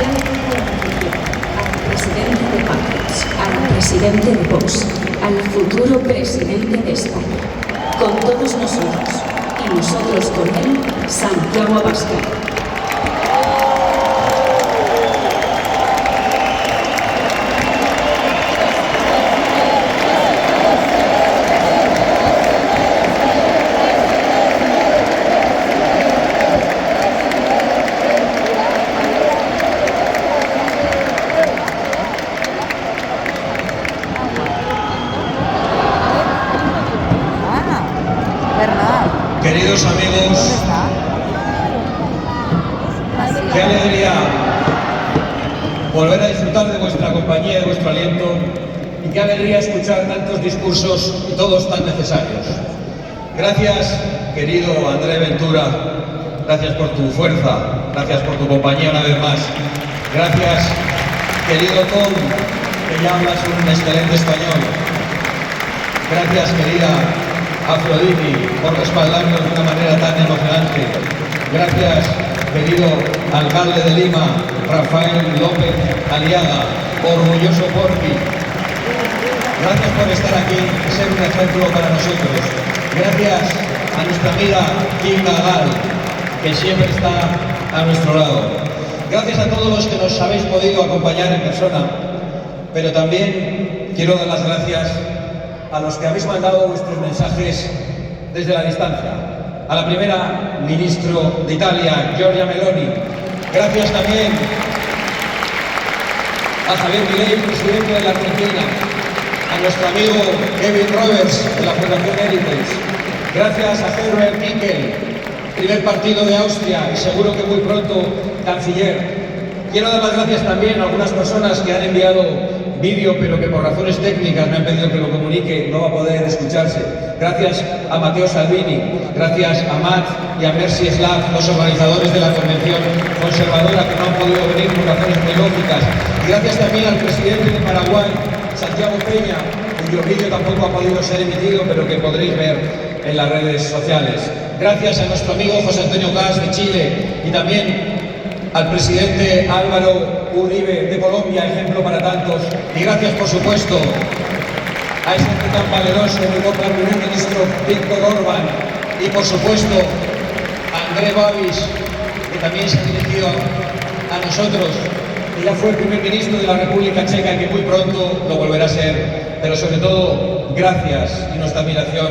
al presidente de Patriots, al presidente de Vox, al futuro presidente de España. Con todos nosotros, y nosotros con él, Santiago Abascal. Queridos amigos, qué alegría volver a disfrutar de vuestra compañía y de vuestro aliento, y qué alegría escuchar tantos discursos y todos tan necesarios. Gracias, querido André Ventura, gracias por tu fuerza, gracias por tu compañía una vez más. Gracias, querido Tom, que ya hablas un excelente español. Gracias, querida Afroditi, por respaldarnos de una manera tan emocionante. Gracias, querido alcalde de Lima, Rafael López Aliaga, orgulloso por ti. Gracias por estar aquí y ser un ejemplo para nosotros. Gracias a nuestra amiga Kinga Gal, que siempre está a nuestro lado. Gracias a todos los que nos habéis podido acompañar en persona, pero también quiero dar las gracias a los que habéis mandado vuestros mensajes desde la distancia. A la primera ministro de Italia, Giorgia Meloni. Gracias también a Javier Milei, presidente de la Argentina. A nuestro amigo Kevin Roberts, de la Fundación Heritage. Gracias a Herbert Kickl, primer partido de Austria y seguro que muy pronto canciller. Quiero dar las gracias también a algunas personas que han enviado vídeo, pero que por razones técnicas me han pedido que lo comunique, no va a poder escucharse. Gracias a Matteo Salvini, gracias a Matt y a Mercy Slav, los organizadores de la convención conservadora, que no han podido venir por razones muy lógicas. Y gracias también al presidente de Paraguay, Santiago Peña, cuyo vídeo tampoco ha podido ser emitido, pero que podréis ver en las redes sociales. Gracias a nuestro amigo José Antonio Caz de Chile y también al presidente Álvaro Uribe de Colombia, ejemplo para tantos. Y gracias, por supuesto, a ese hombre tan valeroso, el primer ministro Viktor Orbán, y por supuesto a Andrej Babiš, que también se ha dirigido a nosotros, que ya fue el primer ministro de la República Checa y que muy pronto lo volverá a ser. Pero sobre todo, gracias y nuestra admiración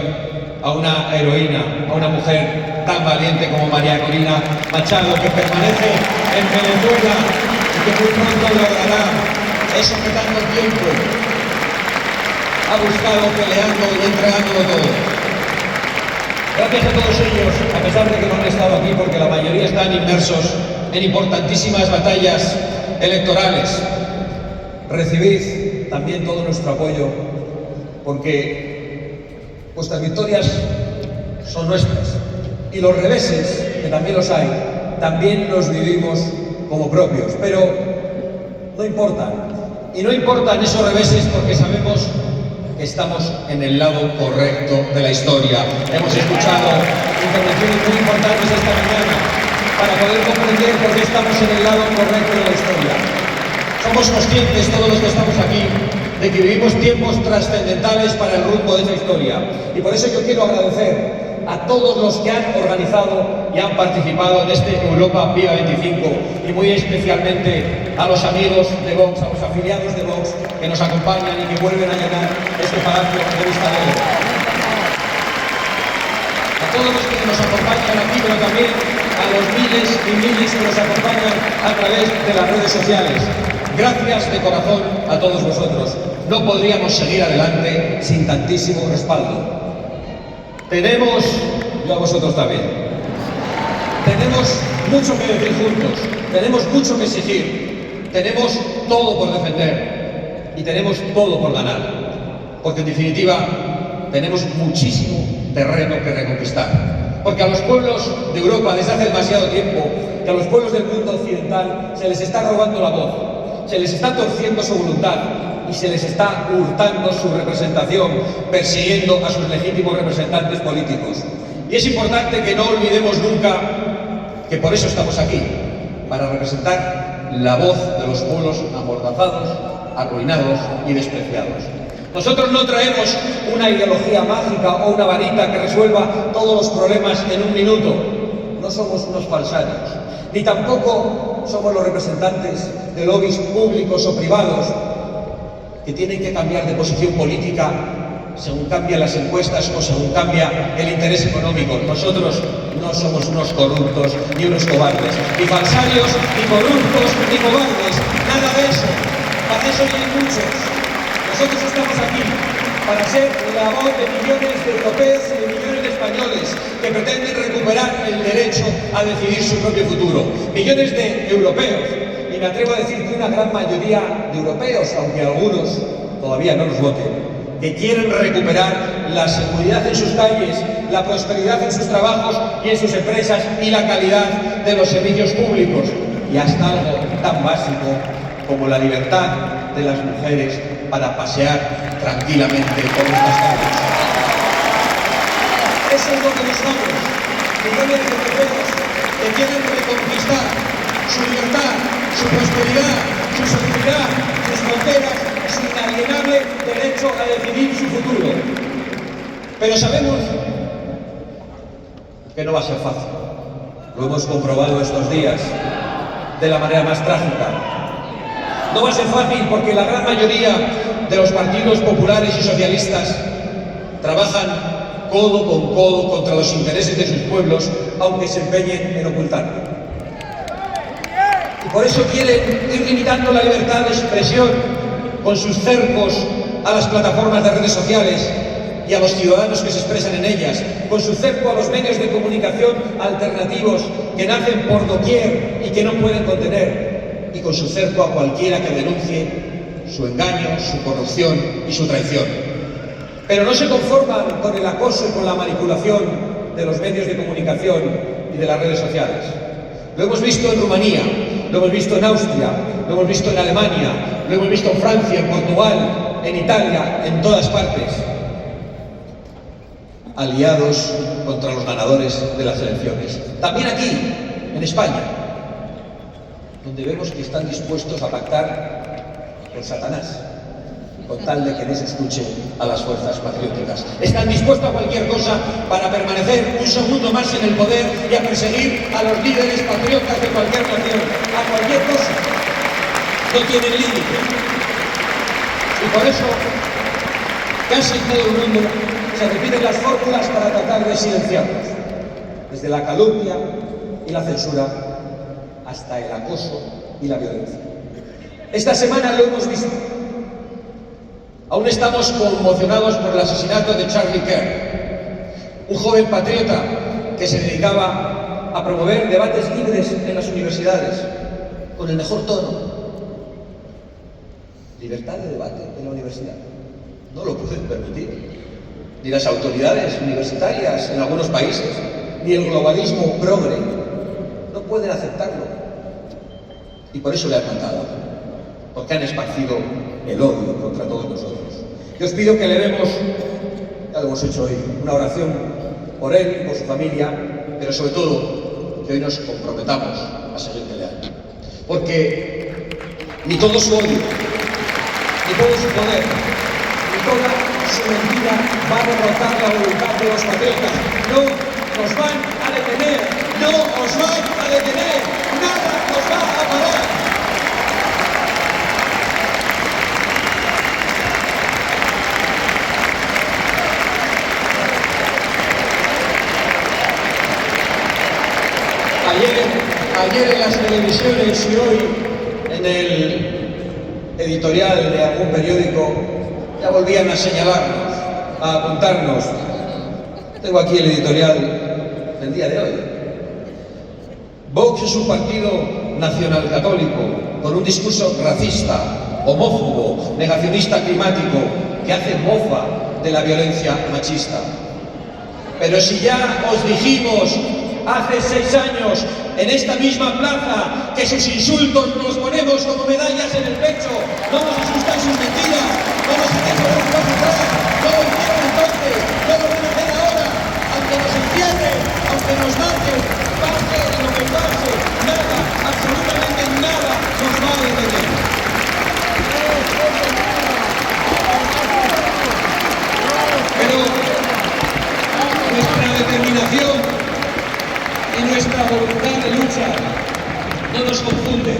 a una heroína, a una mujer tan valiente como María Corina Machado, que permanece en Venezuela y que muy pronto logrará eso que tanto tiempo ha buscado, peleando y entregándolo todo. Gracias a todos ellos, a pesar de que no han estado aquí, porque la mayoría están inmersos en importantísimas batallas electorales. Recibid también todo nuestro apoyo, porque vuestras victorias son nuestras, y los reveses, que también los hay, también los vivimos como propios, pero no importan. Y no importan esos reveses porque sabemos que estamos en el lado correcto de la historia. Hemos escuchado intervenciones muy importantes esta mañana para poder comprender por qué estamos en el lado correcto de la historia. Somos conscientes, todos los que estamos aquí, de que vivimos tiempos trascendentales para el rumbo de esa historia. Y por eso yo quiero agradecer a todos los que han organizado y han participado en este Europa Viva 25, y muy especialmente a los amigos de Vox, a los afiliados de Vox que nos acompañan y que vuelven a llenar este palacio de Bustamante. A todos los que nos acompañan aquí, pero también a los miles y miles que nos acompañan a través de las redes sociales. Gracias de corazón a todos vosotros. No podríamos seguir adelante sin tantísimo respaldo. Tenemos, yo a vosotros también, tenemos mucho que decir juntos, tenemos mucho que exigir, tenemos todo por defender y tenemos todo por ganar, porque en definitiva tenemos muchísimo terreno que reconquistar. Porque a los pueblos de Europa desde hace demasiado tiempo, que a los pueblos del mundo occidental se les está robando la voz, se les está torciendo su voluntad y se les está hurtando su representación, persiguiendo a sus legítimos representantes políticos. Y es importante que no olvidemos nunca que por eso estamos aquí, para representar la voz de los pueblos amordazados, arruinados y despreciados. Nosotros no traemos una ideología mágica o una varita que resuelva todos los problemas en un minuto. No somos unos falsarios, ni tampoco somos los representantes de lobbies públicos o privados que tienen que cambiar de posición política según cambian las encuestas o según cambia el interés económico. Nosotros no somos unos corruptos ni unos cobardes, ni falsarios, ni corruptos, ni cobardes, nada de eso. Para eso hay muchos. Nosotros estamos aquí para ser la voz de millones de europeos y de millones de españoles que pretenden recuperar el derecho a decidir su propio futuro. Millones de europeos, y me atrevo a decir que una gran mayoría de europeos, aunque algunos todavía no nos voten, que quieren recuperar la seguridad en sus calles, la prosperidad en sus trabajos y en sus empresas y la calidad de los servicios públicos. Y hasta algo tan básico como la libertad de las mujeres para pasear tranquilamente por nuestras calles. Eso es lo que buscamos. Millones de europeos que quieren reconquistar su libertad, su prosperidad, su seguridad, sus fronteras, su inalienable derecho a decidir su futuro. Pero sabemos que no va a ser fácil. Lo hemos comprobado estos días de la manera más trágica. No va a ser fácil porque la gran mayoría de los partidos populares y socialistas trabajan codo con codo contra los intereses de sus pueblos, aunque se empeñen en ocultarlo. Y por eso quieren ir limitando la libertad de expresión con sus cercos a las plataformas de redes sociales y a los ciudadanos que se expresan en ellas, con su cerco a los medios de comunicación alternativos que nacen por doquier y que no pueden contener, y con su cerco a cualquiera que denuncie su engaño, su corrupción y su traición. Pero no se conforman con el acoso y con la manipulación de los medios de comunicación y de las redes sociales. Lo hemos visto en Rumanía, lo hemos visto en Austria, lo hemos visto en Alemania, lo hemos visto en Francia, en Portugal, en Italia, en todas partes. Aliados contra los ganadores de las elecciones. También aquí, en España, donde vemos que están dispuestos a pactar con Satanás, con tal de que no se escuche a las fuerzas patrióticas. Están dispuestos a cualquier cosa para permanecer un segundo más en el poder y a perseguir a los líderes patriotas de cualquier nación, a cualquier cosa. No tienen límite. Y por eso, casi en todo el mundo se repiten las fórmulas para tratar de silenciarlos, desde la calumnia y la censura hasta el acoso y la violencia. Esta semana lo hemos visto. Aún estamos conmocionados por el asesinato de Charlie Kirk, un joven patriota que se dedicaba a promover debates libres en las universidades, con el mejor tono. Libertad de debate en la universidad. No lo pueden permitir. Ni las autoridades universitarias en algunos países, ni el globalismo progre. No pueden aceptarlo. Y por eso le han matado. Porque han esparcido el odio contra todos nosotros. Yo os pido que le demos, ya lo hemos hecho hoy, una oración por él y por su familia, pero sobre todo que hoy nos comprometamos a seguir peleando. Porque ni todo su odio, ni todo su poder, ni toda su mentira va a derrotar la voluntad de los patriotas. No nos van a detener, no os van a detener, nada nos va a parar. Ayer en las televisiones y hoy en el editorial de algún periódico ya volvían a señalarnos, a apuntarnos. Tengo aquí el editorial del día de hoy. Vox es un partido nacional católico con un discurso racista, homófobo, negacionista climático que hace mofa de la violencia machista. Pero si ya os dijimos hace 6 años, en esta misma plaza, que sus insultos nos ponemos como medallas en el pecho, no nos asustan sus mentiras, no nos hacemos un paso atrás, no lo hicieron entonces, no lo van a hacer ahora, aunque nos encierren, aunque nos maten, pase lo que pase, nada, absolutamente nada derecha no nos confunde.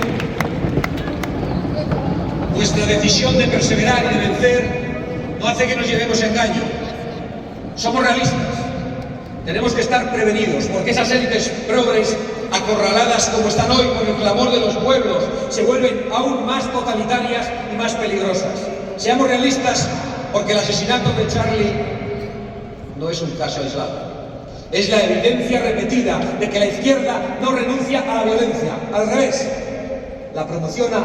Nuestra decisión de perseverar y de vencer no hace que nos llevemos a engaño. Somos realistas. Tenemos que estar prevenidos, porque esas élites progres, acorraladas como están hoy por el clamor de los pueblos, se vuelven aún más totalitarias y más peligrosas. Seamos realistas, porque el asesinato de Charlie no es un caso aislado. Es la evidencia repetida de que la izquierda no renuncia a la violencia. Al revés, la promociona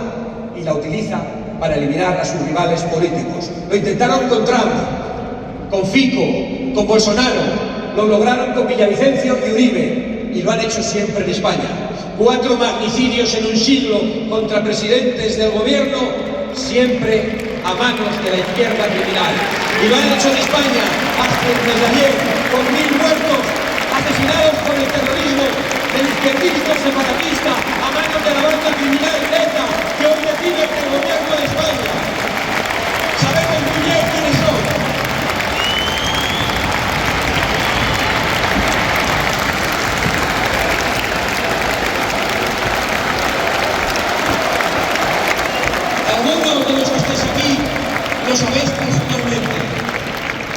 y la utiliza para eliminar a sus rivales políticos. Lo intentaron con Trump, con Fico, con Bolsonaro, lo lograron con Villavicencio y Uribe, y lo han hecho siempre en España. 4 magnicidios en un siglo contra presidentes del gobierno, siempre a manos de la izquierda criminal. Y lo han hecho en España hasta desde ayer, con 1000 muertos, asesinados por el terrorismo del izquierdismo separatista a manos de la banda criminal ETA, que hoy decide que el gobierno de España. Sabemos muy bien quiénes son. Algunos de los que estáis aquí lo sabéis personalmente.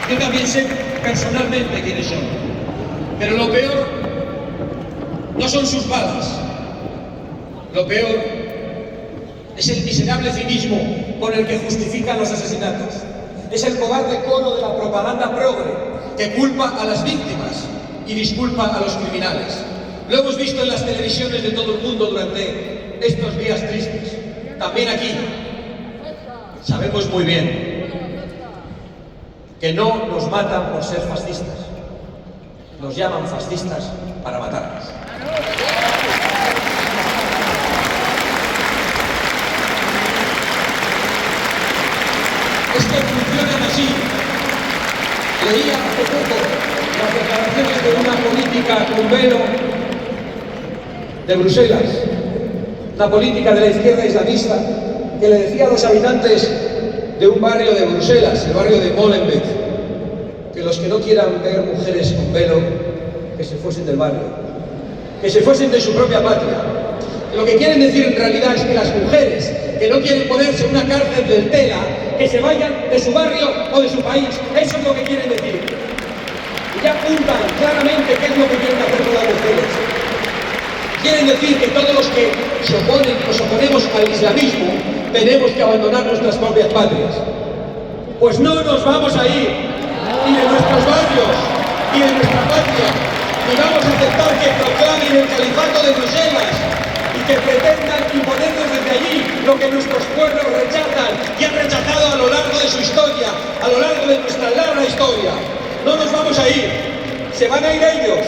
Yo también sé personalmente quiénes son. Pero lo peor no son sus balas. Lo peor es el miserable cinismo con el que justifican los asesinatos. Es el cobarde coro de la propaganda progre que culpa a las víctimas y disculpa a los criminales. Lo hemos visto en las televisiones de todo el mundo durante estos días tristes. También aquí. Sabemos muy bien que no nos matan por ser fascistas. Nos llaman fascistas para matarnos. Es que funcionan así. Leía hace poco las declaraciones de una política con velo de Bruselas, una política de la izquierda islamista, que le decía a los habitantes de un barrio de Bruselas, el barrio de Molenbeek, que los que no quieran ver mujeres con velo, que se fuesen del barrio, que se fuesen de su propia patria. Lo que quieren decir en realidad es que las mujeres que no quieren ponerse una cárcel del tela, que se vayan de su barrio o de su país. Eso es lo que quieren decir. Y ya apuntan claramente qué es lo que quieren hacer con las mujeres. Quieren decir que todos los que nos oponemos al islamismo tenemos que abandonar nuestras propias patrias. Pues no nos vamos a ir, ni de nuestros barrios, ni de nuestra patria, ni vamos a aceptar que proclamen el califato de Bruselas y que pretendan imponernos desde allí lo que nuestros pueblos rechazan y han rechazado a lo largo de su historia, a lo largo de nuestra larga historia. No nos vamos a ir, se van a ir ellos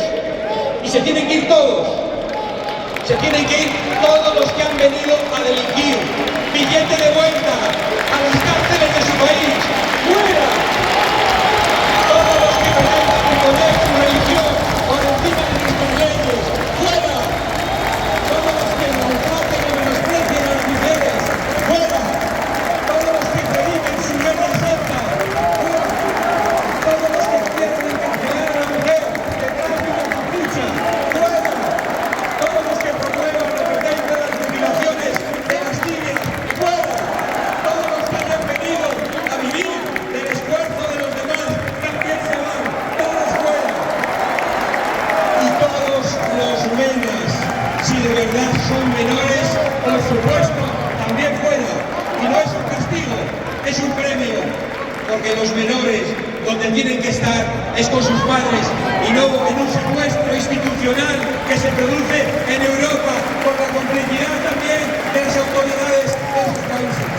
y se tienen que ir todos. Se tienen que ir todos los que han venido a delinquir. Billete de vuelta a las cárceles de su país. ¡Fuera! Todos los que pretendan imponer su religión por encima de nuestras leyes. ¡Fuera! Todos los que maltraten y menosprecien a las mujeres. ¡Fuera! Todos los que prediquen su guerra santa. ¡Fuera! Todos los que quieran encarcelar a la mujer detrás de una capucha. ¡Fuera! Todos los que promuevan la defensa de las mutilaciones de las niñas, fuera. Todos los que hayan venido a vivir del esfuerzo de los demás, también se van, todos fuera. Y todos los menas, si de verdad son menores, por supuesto, también fuera. Y no es un castigo, es un premio, porque los menores donde tienen que estar es con sus padres y no en un secuestro institucional que se produce en Europa por la complicidad también de las autoridades de sus países.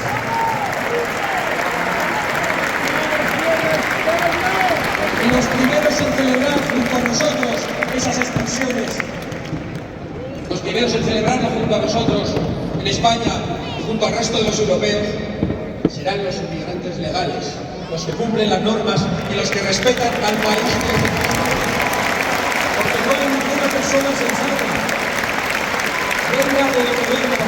Y los primeros en celebrar junto a nosotros esas expresiones, los primeros en celebrarlo junto a nosotros en España, junto al resto de los europeos, serán los inmigrantes legales, los que cumplen las normas y los que respetan al país. Porque no hay ninguna persona sensata, venga de lo que venga,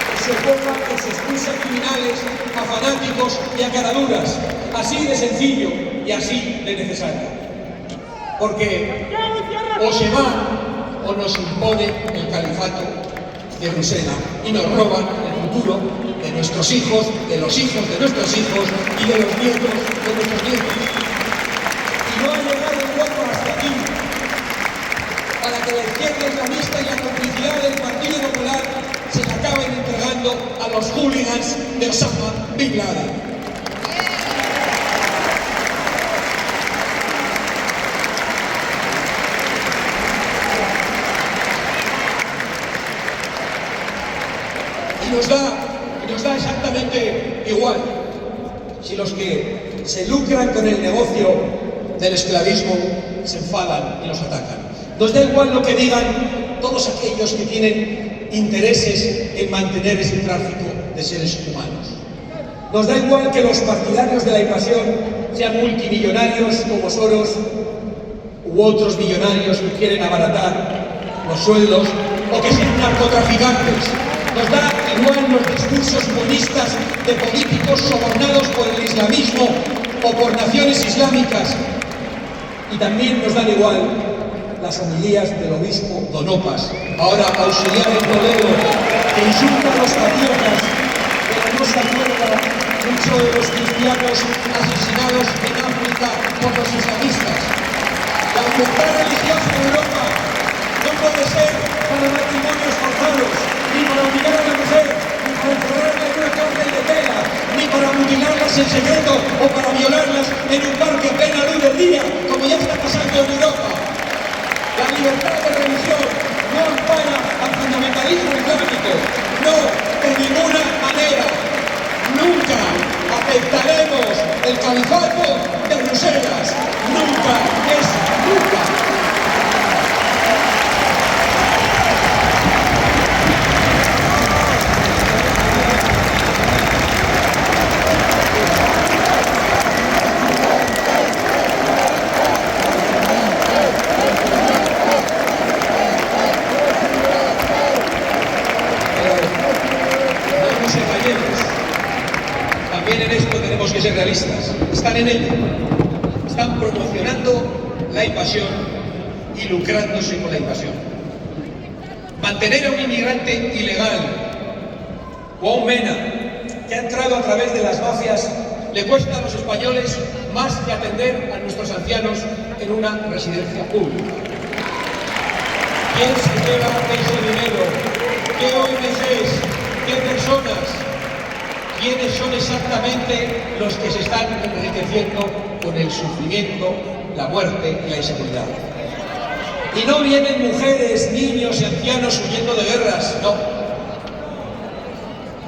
que se oponga, que se expulse a criminales, a fanáticos y a caraduras. Así de sencillo y así de necesario. Porque o se van o nos imponen el califato de Bruselas y nos roban el futuro de nuestros hijos, de los hijos de nuestros hijos y de los nietos de nuestros nietos. Y no ha llegado el voto hasta aquí para que la izquierda islamista y la complicidad del Partido Popular se la acaben entregando a los hooligans de Osama Bin Laden. Y nos da exactamente igual si los que se lucran con el negocio del esclavismo se enfadan y nos atacan. Nos da igual lo que digan todos aquellos que tienen intereses en mantener ese tráfico de seres humanos. Nos da igual que los partidarios de la invasión sean multimillonarios como Soros u otros millonarios que quieren abaratar los sueldos o que sean narcotraficantes. Nos da igual los discursos buenistas de políticos sobornados por el islamismo o por naciones islámicas. Y también nos dan igual las homilías del obispo Don Opas, ahora auxiliar en Toledo, que insulta a los patriotas, pero no se acuerda mucho de los cristianos asesinados en África por los islamistas. La libertad religiosa en Europa no puede ser para matrimonios forzados, ni para obligar a la mujer, ni para encerrarla en una cárcel de tela, ni para mutilarlas en secreto o para violarlas en un parque a plena luz del día, como ya está pasando en Europa. La libertad de religión no ampara al fundamentalismo islámico, no, de ninguna manera. Nunca aceptaremos el califato de Bruselas, nunca es nunca. También en esto tenemos que ser realistas. Están en ello. Están promocionando la invasión y lucrándose con la invasión. Mantener a un inmigrante ilegal o a un MENA que ha entrado a través de las mafias le cuesta a los españoles más que atender a nuestros ancianos en una residencia pública. ¿Quién se lleva ese dinero? ¿Qué ONGs? ¿Qué personas? ¿Quiénes son exactamente los que se están enriqueciendo con el sufrimiento, la muerte y la inseguridad? Y no vienen mujeres, niños y ancianos huyendo de guerras, no.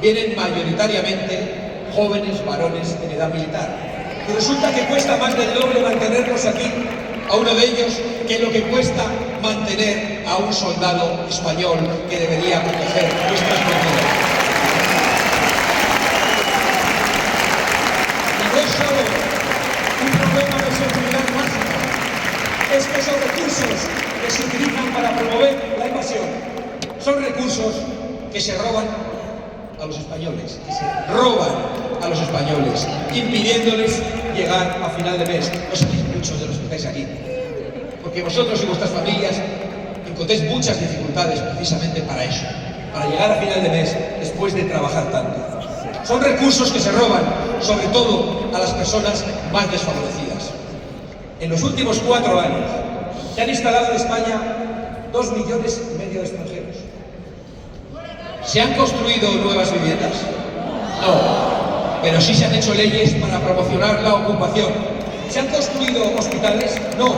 Vienen mayoritariamente jóvenes varones en edad militar. Y resulta que cuesta más del doble mantenernos aquí, a uno de ellos, que lo que cuesta mantener a un soldado español que debería proteger nuestras fronteras. No es solo un problema de seguridad básica, es que esos recursos que se utilizan para promover la invasión son recursos que se roban a los españoles, impidiéndoles llegar a final de mes. No sabéis mucho de los que estáis aquí, porque vosotros y vuestras familias encontréis muchas dificultades precisamente para eso, para llegar a final de mes después de trabajar tanto. Son recursos que se roban, sobre todo a las personas más desfavorecidas. En los últimos 4 años se han instalado en España 2,5 millones de extranjeros. ¿Se han construido nuevas viviendas? No, pero sí se han hecho leyes para promocionar la ocupación. ¿Se han construido hospitales? No,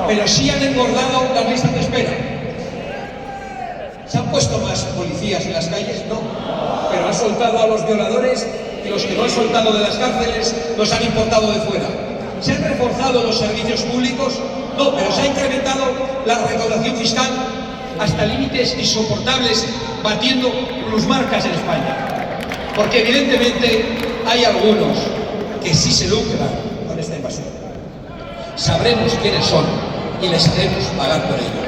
pero sí han engordado las listas de espera. ¿Se han puesto más policías en las calles? No, pero han soltado a los violadores y los que no han soltado de las cárceles los han importado de fuera. ¿Se han reforzado los servicios públicos? No, pero se ha incrementado la recaudación fiscal hasta límites insoportables, batiendo plusmarcas en España. Porque evidentemente hay algunos que sí se lucran con esta invasión. Sabremos quiénes son y les haremos pagar por ello.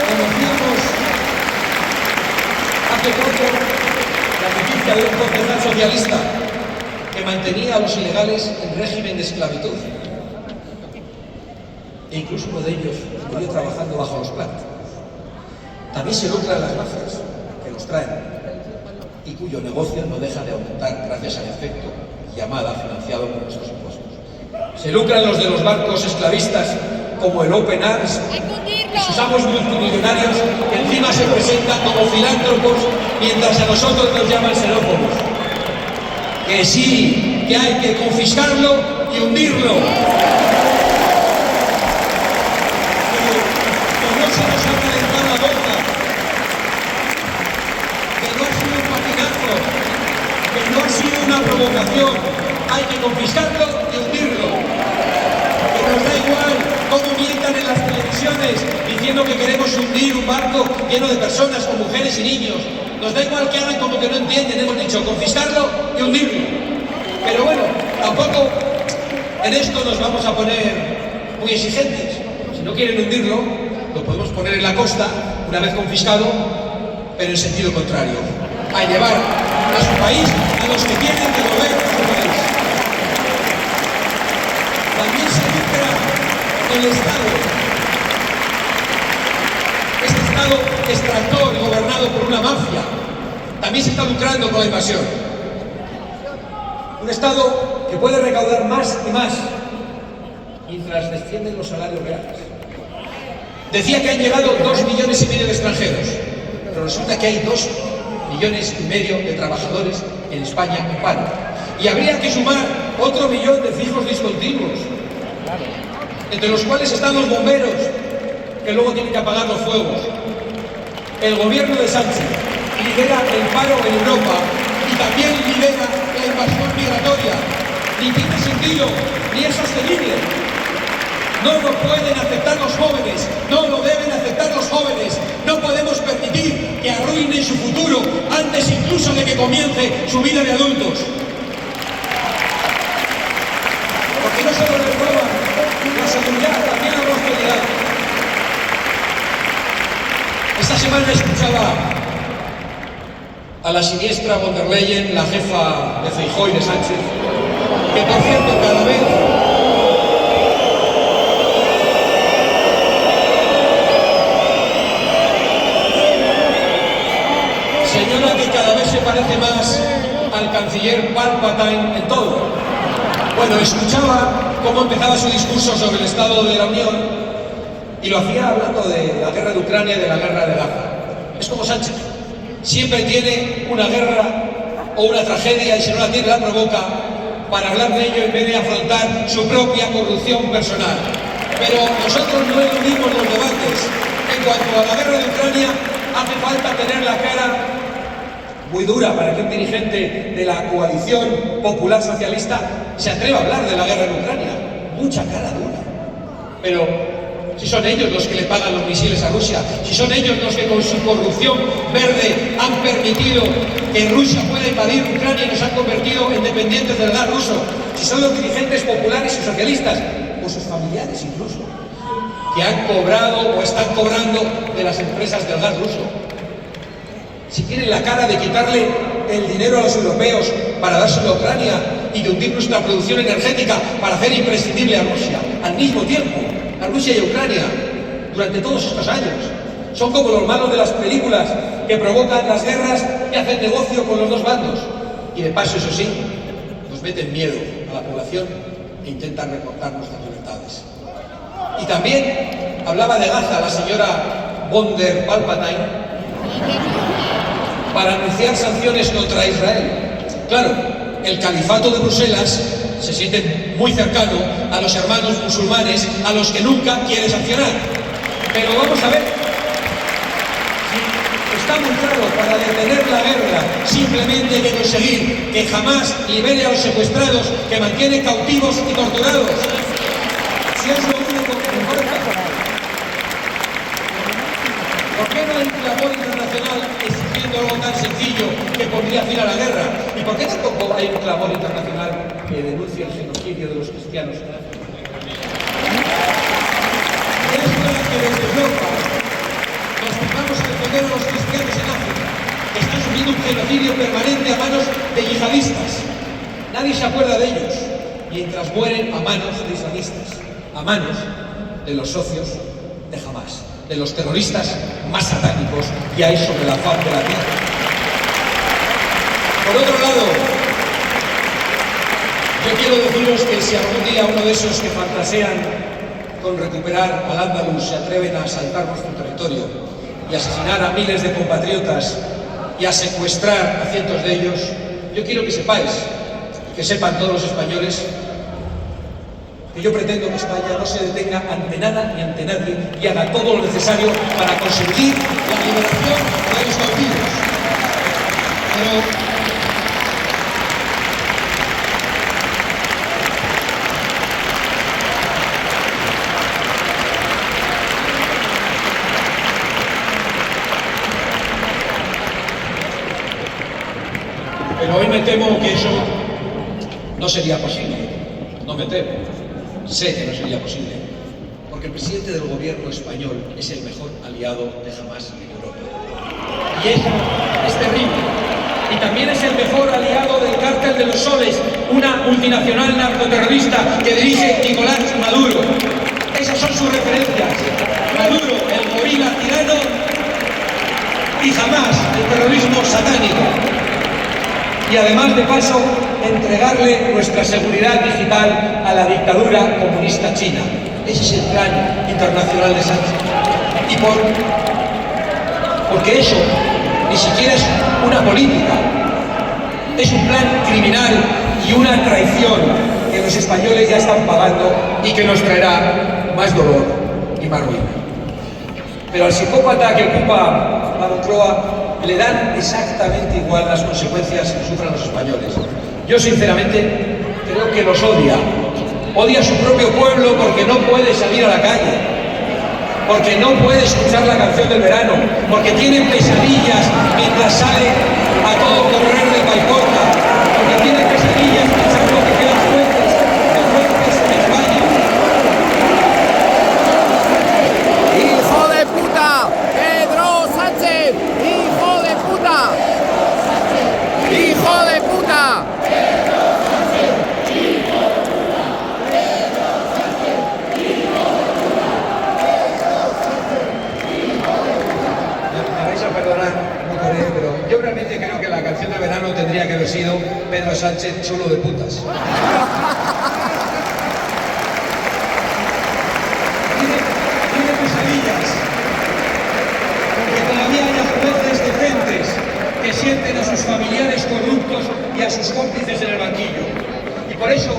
Conocíamos hace poco la noticia de un concejal socialista que mantenía a los ilegales en régimen de esclavitud. e incluso uno de ellos murió trabajando bajo los platos. También se lucran las mafias que los traen y cuyo negocio no deja de aumentar gracias al efecto llamada financiado por nuestros impuestos. Se lucran los de los barcos esclavistas como el Open Arms y sus amos multimillonarios que encima se presentan como filántropos mientras a nosotros nos llaman xenófobos. Que sí, que hay que confiscarlo y hundirlo. Que no se nos ha calentado la boca. Que no ha sido un patinazo. Que no ha sido una provocación. Hay que confiscarlo y hundirlo. Que nos da igual cómo mientan en las televisiones diciendo que queremos hundir un barco lleno de personas con mujeres y niños. Nos da igual que hagan como que no entienden, hemos dicho confiscarlo y hundirlo. Pero bueno, tampoco en esto nos vamos a poner muy exigentes. Si no quieren hundirlo, lo podemos poner en la costa, una vez confiscado, pero en sentido contrario. A llevar a su país a los que tienen que volver a su país. También se lucra el Estado. Este Estado extractor gobernado por una mafia también se está lucrando con la invasión. Un Estado que puede recaudar más y más mientras descienden los salarios reales. Decía que han llegado 2,5 millones de extranjeros, pero resulta que hay 2,5 millones de trabajadores en España en paro. Y habría que sumar otro 1 millón de fijos discontinuos, entre los cuales están los bomberos, que luego tienen que apagar los fuegos. El gobierno de Sánchez lidera el paro en Europa y también lidera la invasión migratoria. Ni tiene sentido, ni es sostenible. No lo pueden aceptar los jóvenes, no lo deben aceptar los jóvenes. No podemos permitir que arruinen su futuro antes incluso de que comience su vida de adultos. Porque no solo les roban la seguridad, también la prosperidad. Esta semana escuchaba a la siniestra von der Leyen, la jefa de Feijóo y de Sánchez, que por cierto cada vez se parece más al canciller Palpatine en todo. Bueno, escuchaba cómo empezaba su discurso sobre el Estado de la Unión y lo hacía hablando de la guerra de Ucrania y de la guerra de Gaza. Es como Sánchez. Siempre tiene una guerra o una tragedia y si no la tiene la provoca para hablar de ello en vez de afrontar su propia corrupción personal. Pero nosotros no eludimos los debates. En cuanto a la guerra de Ucrania, hace falta tener la cara muy dura para que un dirigente de la coalición popular socialista se atreva a hablar de la guerra en Ucrania. Mucha cara dura. Pero si son ellos los que le pagan los misiles a Rusia, si son ellos los que con su corrupción verde han permitido que Rusia pueda invadir Ucrania y nos han convertido en dependientes del gas ruso, si son los dirigentes populares y socialistas, o sus familiares incluso, que han cobrado o están cobrando de las empresas del gas ruso, si tienen la cara de quitarle el dinero a los europeos para dárselo a Ucrania y de hundir nuestra producción energética para hacer imprescindible a Rusia, al mismo tiempo, a Rusia y a Ucrania, durante todos estos años. Son como los malos de las películas que provocan las guerras y hacen negocio con los dos bandos. Y de paso, eso sí, nos meten miedo a la población e intentan recortar nuestras libertades. Y también hablaba de Gaza la señora von der Palpatine para anunciar sanciones contra Israel. Claro, el califato de Bruselas se siente muy cercano a los hermanos musulmanes a los que nunca quiere sancionar. Pero vamos a ver, si está muy claro, para detener la guerra simplemente hay que conseguir que Hamás libere a los secuestrados que mantienen cautivos y torturados. Si es lo único que importa. ¿Por qué no hay un clamor internacional exigiendo algo tan sencillo que pondría fin a la guerra? ¿Y por qué tampoco hay un clamor internacional que denuncie el genocidio de los cristianos? Ya es hora que desde Europa nos pongamos a defender a los cristianos en África, que están sufriendo un genocidio permanente a manos de yihadistas. Nadie se acuerda de ellos, mientras mueren a manos de islamistas, a manos de los socios de Hamás, de los terroristas más satánicos que hay sobre la faz de la tierra. Por otro lado, yo quiero deciros que si algún día uno de esos que fantasean con recuperar al Andalus se atreven a asaltar nuestro territorio y asesinar a miles de compatriotas y a secuestrar a cientos de ellos, yo quiero que sepáis, que sepan todos los españoles, que yo pretendo que España no se detenga ante nada ni ante nadie y haga todo lo necesario para conseguir la liberación de los cautivos. Pero hoy me temo que eso no sería posible. No me temo. Sé que no sería posible. Porque el presidente del gobierno español es el mejor aliado de Hamás en Europa. Y eso es terrible. Y también es el mejor aliado del Cártel de los Soles, una multinacional narcoterrorista que dirige Nicolás Maduro. Esas son sus referencias. Maduro, el gorila tirano, y Hamás, el terrorismo satánico. Y además, de paso, entregarle nuestra seguridad digital a la dictadura comunista china. Ese es el plan internacional de Sánchez. Y porque eso ni siquiera es una política, es un plan criminal y una traición que los españoles ya están pagando y que nos traerá más dolor y más ruina. Pero al psicópata que ocupa la Moncloa le dan exactamente igual las consecuencias que sufran los españoles. Yo sinceramente creo que los odia. Odia a su propio pueblo porque no puede salir a la calle, porque no puede escuchar la canción del verano, porque tiene pesadillas mientras sale a todo correr de Paiporta, porque tiene pesadillas pensando que quedan fuentes en España. ¡Hijo de puta! ¡Pedro Sánchez! ¡Hijo de puta! ¡Hijo de puta! Me vais a perdonar, pero yo realmente creo que la canción de verano tendría que haber sido Pedro Sánchez chulo de putas. Tiene pesadillas, porque todavía hay jueces decentes que sienten a sus familiares corruptos y a sus cómplices en el banquillo. Y por eso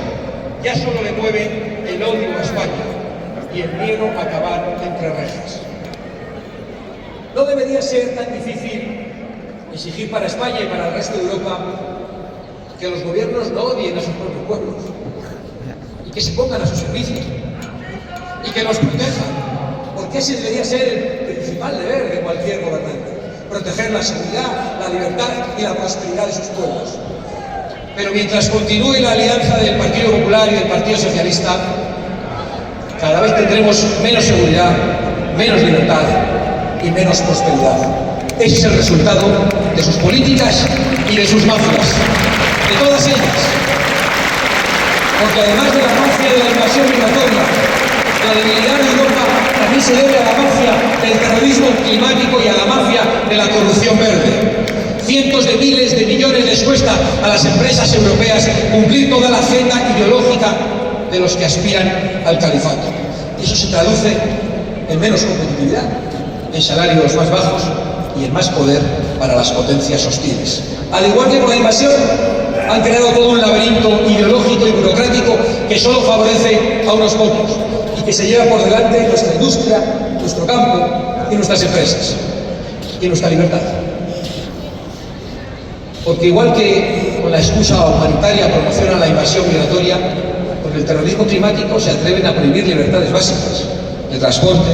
ya solo le mueve el odio a España y el miedo a acabar entre rejas. No debería ser tan difícil exigir para España y para el resto de Europa que los gobiernos no odien a sus propios pueblos y que se pongan a su servicio y que los protejan, porque ese debería ser el principal deber de cualquier gobernante: proteger la seguridad, la libertad y la prosperidad de sus pueblos. Pero mientras continúe la alianza del Partido Popular y del Partido Socialista, cada vez tendremos menos seguridad, menos libertad y menos prosperidad. Ese es el resultado de sus políticas y de sus mafias, de todas ellas. Porque además de la mafia de la invasión migratoria, la debilidad de Europa también se debe a la mafia del terrorismo climático y a la mafia de la corrupción verde. Cientos de miles de millones les cuesta a las empresas europeas cumplir toda la agenda ideológica de los que aspiran al califato. Y eso se traduce en menos competitividad, en salarios más bajos y en más poder para las potencias hostiles. Al igual que con la invasión, han creado todo un laberinto ideológico y burocrático que solo favorece a unos pocos y que se lleva por delante nuestra industria, nuestro campo y nuestras empresas y nuestra libertad. Porque igual que con la excusa humanitaria promocionan la invasión migratoria, con el terrorismo climático se atreven a prohibir libertades básicas de transporte,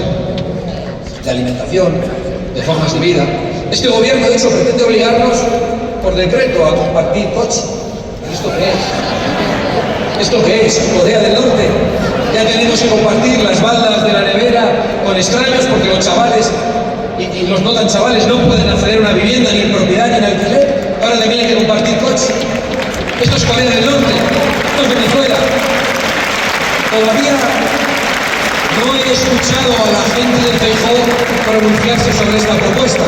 de alimentación, de formas de vida. Este gobierno, de hecho, pretende obligarnos por decreto a compartir coche. ¿Esto qué es? ¿Esto qué es? ¿Corea del Norte? Ya tenemos que compartir las baldas de la nevera con extraños porque los chavales y los no tan chavales no pueden acceder a una vivienda ni en propiedad ni en alquiler. Ahora también hay que compartir coche. Esto es Corea del Norte, esto es Venezuela. Todavía no he he escuchado a la gente del Feijóo pronunciarse sobre esta propuesta.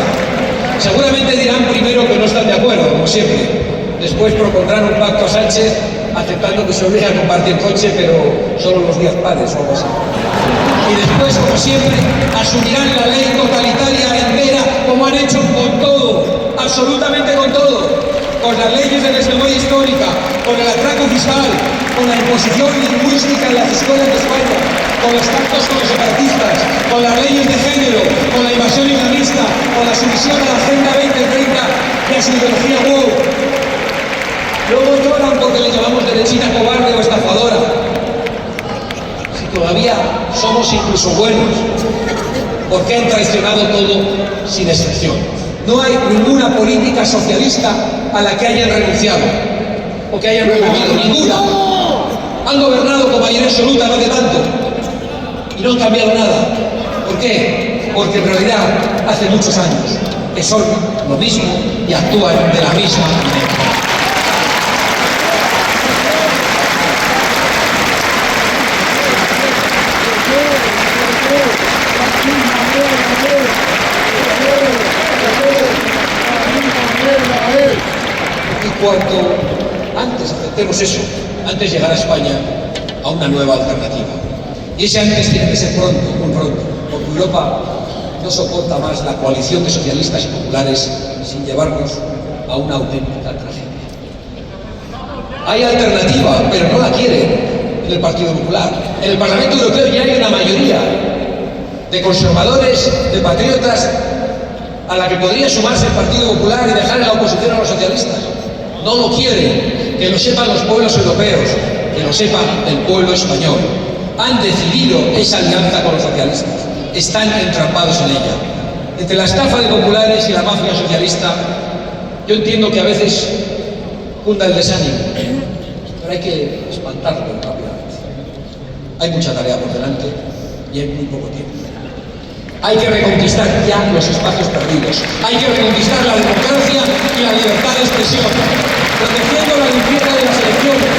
Seguramente dirán primero que no están de acuerdo, como siempre. Después propondrán un pacto a Sánchez aceptando que se obliga a compartir coche, pero solo los días pares o algo así. Y después, como siempre, asumirán la ley totalitaria entera, como han hecho con todo, absolutamente con todo. Con las leyes de desmemoria histórica, con el atraco fiscal, con la imposición lingüística en las escuelas de España, con los pactos con los separatistas, con las leyes de género, con la invasión islamista, con la sumisión a la Agenda 2030 y a su ideología woke. Luego lloran porque le llamamos derechita cobarde o estafadora. Si todavía somos incluso buenos, porque han traicionado todo sin excepción. No hay ninguna política socialista a la que hayan renunciado o que hayan removido, ninguna. Han gobernado con mayoría absoluta no hace tanto y no han cambiado nada. ¿Por qué? Porque en realidad hace muchos años que son lo mismo y actúan de la misma manera. Y cuanto antes aceptemos eso, antes llegar a España a una nueva alternativa. Y ese antes tiene que ser pronto, muy pronto, porque Europa no soporta más la coalición de socialistas y populares sin llevarnos a una auténtica tragedia. Hay alternativa, pero no la quiere en el Partido Popular. En el Parlamento Europeo ya hay una mayoría de conservadores, de patriotas, a la que podría sumarse el Partido Popular y dejar en la oposición a los socialistas. No lo quieren, que lo sepan los pueblos europeos, que lo sepa el pueblo español. Han decidido esa alianza con los socialistas, están entrampados en ella. Entre la estafa de populares y la mafia socialista, yo entiendo que a veces cunda el desánimo, pero hay que espantarlo rápidamente. Hay mucha tarea por delante y hay muy poco tiempo. Hay que reconquistar ya los espacios perdidos. Hay que reconquistar la democracia y la libertad de expresión, protegiendo la limpieza de las elecciones,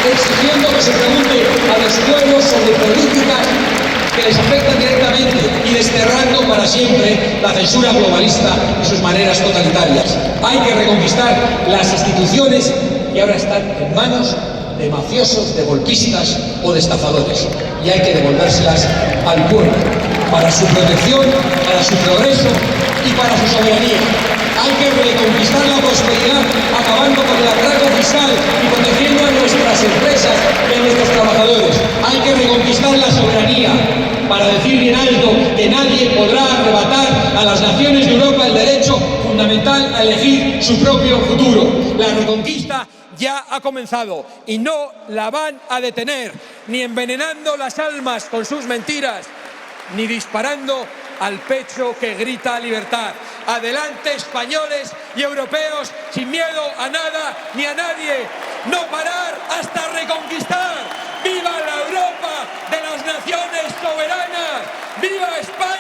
exigiendo que se pregunte a los pueblos sobre políticas que les afectan directamente y desterrando para siempre la censura globalista y sus maneras totalitarias. Hay que reconquistar las instituciones que ahora están en manos de mafiosos, de golpistas o de estafadores, y hay que devolvérselas al pueblo para su protección, para su progreso y para su soberanía. Hay que reconquistar la prosperidad acabando con el atraco fiscal y protegiendo a nuestras empresas y a nuestros trabajadores. Hay que reconquistar la soberanía para decir bien alto que nadie podrá arrebatar a las naciones de Europa el derecho fundamental a elegir su propio futuro. La reconquista ya ha comenzado y no la van a detener, ni envenenando las almas con sus mentiras, ni disparando al pecho que grita libertad. Adelante, españoles y europeos, sin miedo a nada ni a nadie. No parar hasta reconquistar. ¡Viva la Europa de las naciones soberanas! ¡Viva España!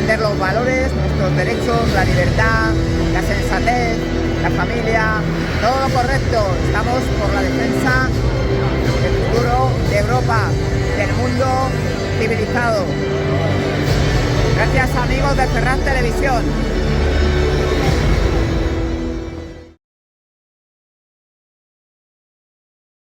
defender los valores, nuestros derechos, la libertad, la sensatez, la familia, todo lo correcto. Estamos por la defensa del futuro de Europa, del mundo civilizado. Gracias, amigos de Ferraz Televisión.